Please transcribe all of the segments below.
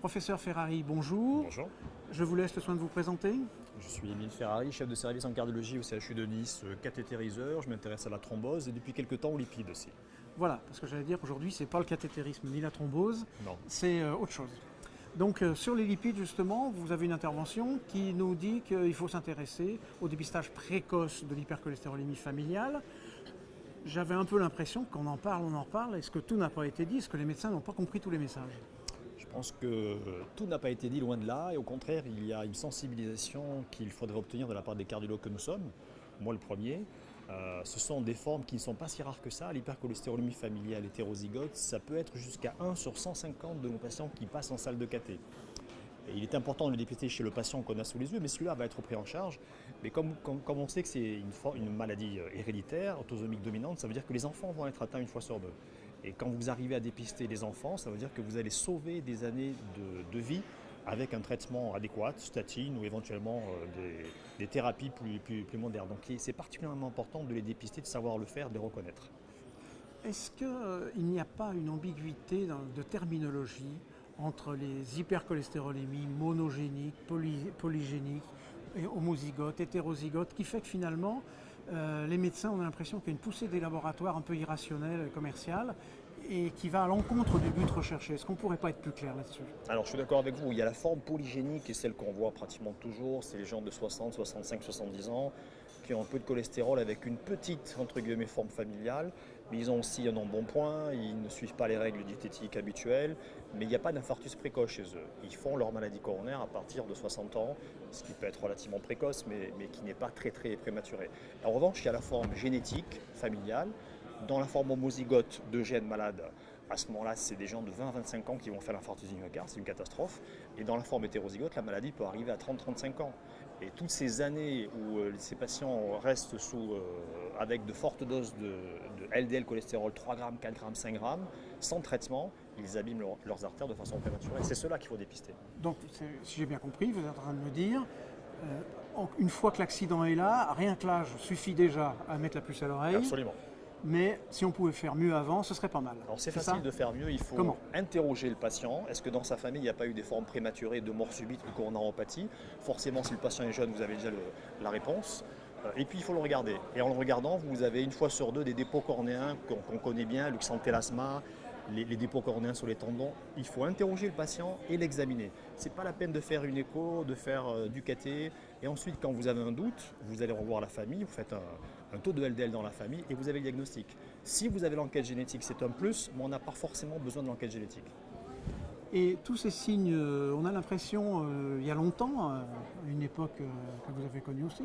Professeur Ferrari, bonjour. Bonjour. Je vous laisse le soin de vous présenter. Je suis Émile Ferrari, chef de service en cardiologie au CHU de Nice, cathétériseur. Je m'intéresse à la thrombose et depuis quelques temps aux lipides aussi. Voilà, parce que j'allais dire qu'aujourd'hui, ce n'est pas le cathétérisme ni la thrombose, Non. c'est autre chose. Donc sur les lipides, justement, vous avez une intervention qui nous dit qu'il faut s'intéresser au dépistage précoce de l'hypercholestérolémie familiale. J'avais un peu l'impression qu'on en parle, on en reparle. Est-ce que tout n'a pas été dit? Est-ce que les médecins n'ont pas compris tous les messages? Je pense que tout n'a pas été dit, loin de là, et au contraire, il y a une sensibilisation qu'il faudrait obtenir de la part des cardiologues que nous sommes, moi le premier. Ce sont des formes qui ne sont pas si rares que ça. L'hypercholestérolémie familiale hétérozygote, ça peut être jusqu'à 1 sur 150 de nos patients qui passent en salle de cathé. Et il est important de le dépister chez le patient qu'on a sous les yeux, mais celui-là va être pris en charge. Mais comme on sait que c'est une maladie héréditaire, autosomique dominante, ça veut dire que les enfants vont être atteints une fois sur deux. Et quand vous arrivez à dépister les enfants, ça veut dire que vous allez sauver des années de vie avec un traitement adéquat, statine ou éventuellement des thérapies plus modernes. Donc c'est particulièrement important de les dépister, de savoir le faire, de les reconnaître. Est-ce qu'il n'y a pas une ambiguïté de terminologie entre les hypercholestérolémies monogéniques, polygéniques, et homozygotes, hétérozygotes, qui fait que finalement, les médecins ont l'impression qu'il y a une poussée des laboratoires un peu irrationnelle, commerciale, et qui va à l'encontre du but recherché. Est-ce qu'on ne pourrait pas être plus clair là-dessus? Alors je suis d'accord avec vous, il y a la forme polygénique et celle qu'on voit pratiquement toujours, c'est les gens de 60, 65, 70 ans qui ont un peu de cholestérol avec une petite entre guillemets forme familiale, mais ils ont aussi un embonpoint, ils ne suivent pas les règles diététiques habituelles, mais il n'y a pas d'infarctus précoce chez eux. Ils font leur maladie coronaire à partir de 60 ans, ce qui peut être relativement précoce, mais qui n'est pas très prématuré. En revanche, il y a la forme génétique familiale. Dans la forme homozygote de gènes malades, à ce moment-là, c'est des gens de 20 à 25 ans qui vont faire l'infarctus du myocarde, c'est une catastrophe. Et dans la forme hétérozygote, la maladie peut arriver à 30-35 ans. Et toutes ces années où ces patients restent avec de fortes doses de LDL cholestérol, 3 grammes, 4 grammes, 5 grammes, sans traitement, ils abîment leurs artères de façon prématurée. C'est cela qu'il faut dépister. Donc, si j'ai bien compris, vous êtes en train de me dire, une fois que l'accident est là, rien que l'âge suffit déjà à mettre la puce à l'oreille. Absolument. Mais si on pouvait faire mieux avant, ce serait pas mal. Alors c'est facile de faire mieux, il faut interroger le patient. Est-ce que dans sa famille, il n'y a pas eu des formes prématurées de mort subite ou de coronaropathie? Forcément, si le patient est jeune, vous avez déjà la réponse. Et puis il faut le regarder. Et en le regardant, vous avez une fois sur deux des dépôts cornéens qu'on connaît bien, le xanthelasma, les dépôts cornéens sur les tendons. Il faut interroger le patient et l'examiner. Ce n'est pas la peine de faire une écho, de faire du cathé. Et ensuite, quand vous avez un doute, vous allez revoir la famille, vous faites un taux de LDL dans la famille et vous avez le diagnostic. Si vous avez l'enquête génétique, c'est un plus, mais on n'a pas forcément besoin de l'enquête génétique. Et tous ces signes, on a l'impression, il y a longtemps, à une époque que vous avez connue aussi,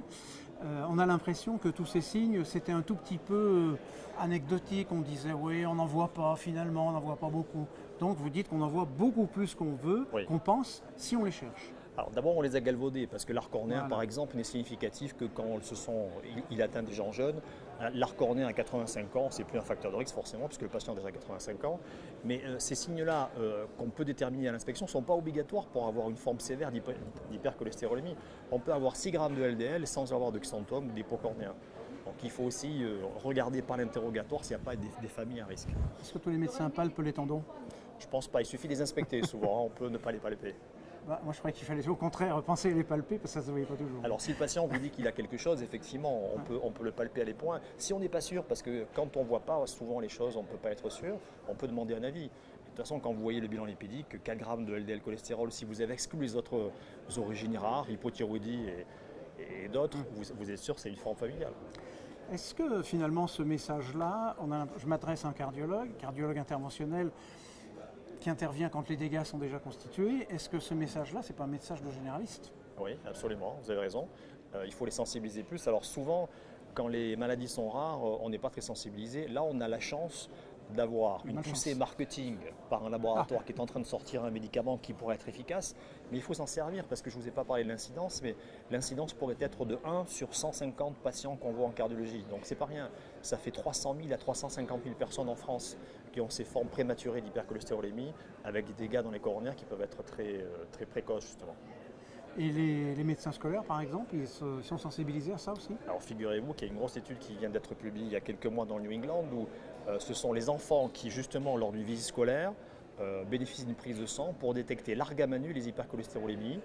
on a l'impression que tous ces signes, c'était un tout petit peu anecdotique. On disait, oui, on n'en voit pas finalement, on n'en voit pas beaucoup. Donc vous dites qu'on en voit beaucoup plus qu'on veut, qu'on pense, si on les cherche. Alors d'abord on les a galvaudés parce que l'arc cornéen par exemple n'est significatif que quand il atteint des gens jeunes. L'arc cornéen à 85 ans, c'est plus un facteur de risque forcément puisque le patient a déjà 85 ans. Mais ces signes-là qu'on peut déterminer à l'inspection ne sont pas obligatoires pour avoir une forme sévère d'hypercholestérolémie. On peut avoir 6 grammes de LDL sans avoir de xanthome ou dépôt cornéen. Donc il faut aussi regarder par l'interrogatoire s'il n'y a pas des familles à risque. Est-ce que tous les médecins palpent les tendons? Je ne pense pas, il suffit de les inspecter souvent, on peut ne pas les palper. Moi, je croyais qu'il fallait au contraire penser à les palper parce que ça ne se voyait pas toujours. Alors, si le patient vous dit qu'il a quelque chose, effectivement, on peut le palper à les points. Si on n'est pas sûr, parce que quand on ne voit pas souvent les choses, on ne peut pas être sûr, on peut demander un avis. De toute façon, quand vous voyez le bilan lipidique, 4 grammes de LDL cholestérol, si vous avez exclu les autres origines rares, hypothyroïdie et d'autres, vous êtes sûr que c'est une forme familiale. Est-ce que finalement ce message-là, je m'adresse à un cardiologue interventionnel, qui intervient quand les dégâts sont déjà constitués. Est-ce que ce message-là, ce n'est pas un message de généraliste? Oui, absolument, vous avez raison. Il faut les sensibiliser plus. Alors souvent, quand les maladies sont rares, on n'est pas très sensibilisé. Là, on a la chance d'avoir une poussée marketing par un laboratoire qui est en train de sortir un médicament qui pourrait être efficace, mais il faut s'en servir parce que je ne vous ai pas parlé de l'incidence, mais l'incidence pourrait être de 1 sur 150 patients qu'on voit en cardiologie. Donc c'est pas rien, ça fait 300 000 à 350 000 personnes en France qui ont ces formes prématurées d'hypercholestérolémie avec des dégâts dans les coronaires qui peuvent être très précoces justement. Et les médecins scolaires, par exemple, ils sont sensibilisés à ça aussi? Alors figurez-vous qu'il y a une grosse étude qui vient d'être publiée il y a quelques mois dans le New England où ce sont les enfants qui, justement, lors d'une visite scolaire, bénéficient d'une prise de sang pour détecter l'argamanu et les hypercholestérolémies.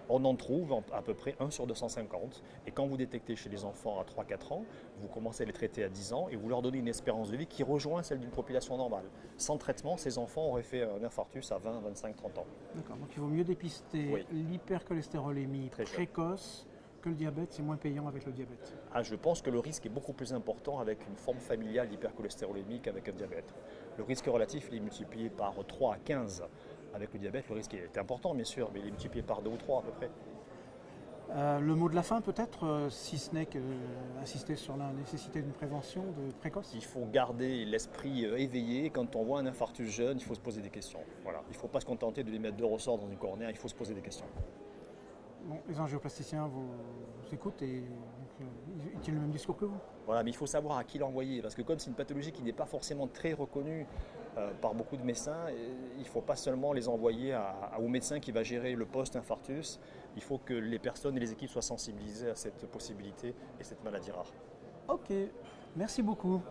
On en trouve à peu près 1 sur 250. Et quand vous détectez chez les enfants à 3-4 ans, vous commencez à les traiter à 10 ans et vous leur donnez une espérance de vie qui rejoint celle d'une population normale. Sans traitement, ces enfants auraient fait un infarctus à 20, 25, 30 ans. D'accord, donc il vaut mieux dépister Oui. l'hypercholestérolémie Très jeune. précoce que le diabète, c'est moins payant avec le diabète. Ah, je pense que le risque est beaucoup plus important avec une forme familiale d'hypercholestérolémie qu'avec un diabète. Le risque relatif il est multiplié par 3 à 15. Avec le diabète, le risque est important, bien sûr, mais il est multiplié par 2 ou 3 à peu près. Le mot de la fin peut-être, si ce n'est qu'insister sur la nécessité d'une prévention précoce. Il faut garder l'esprit éveillé. Quand on voit un infarctus jeune, il faut se poser des questions. Voilà. Il ne faut pas se contenter de les mettre de ressort dans une cornéa, il faut se poser des questions. Bon, les angioplasticiens vous écoutent et donc, ils tiennent le même discours que vous. Voilà, mais il faut savoir à qui l'envoyer, parce que comme c'est une pathologie qui n'est pas forcément très reconnue par beaucoup de médecins, il ne faut pas seulement les envoyer au médecin qui va gérer le post-infarctus, il faut que les personnes et les équipes soient sensibilisées à cette possibilité et cette maladie rare. Ok, merci beaucoup.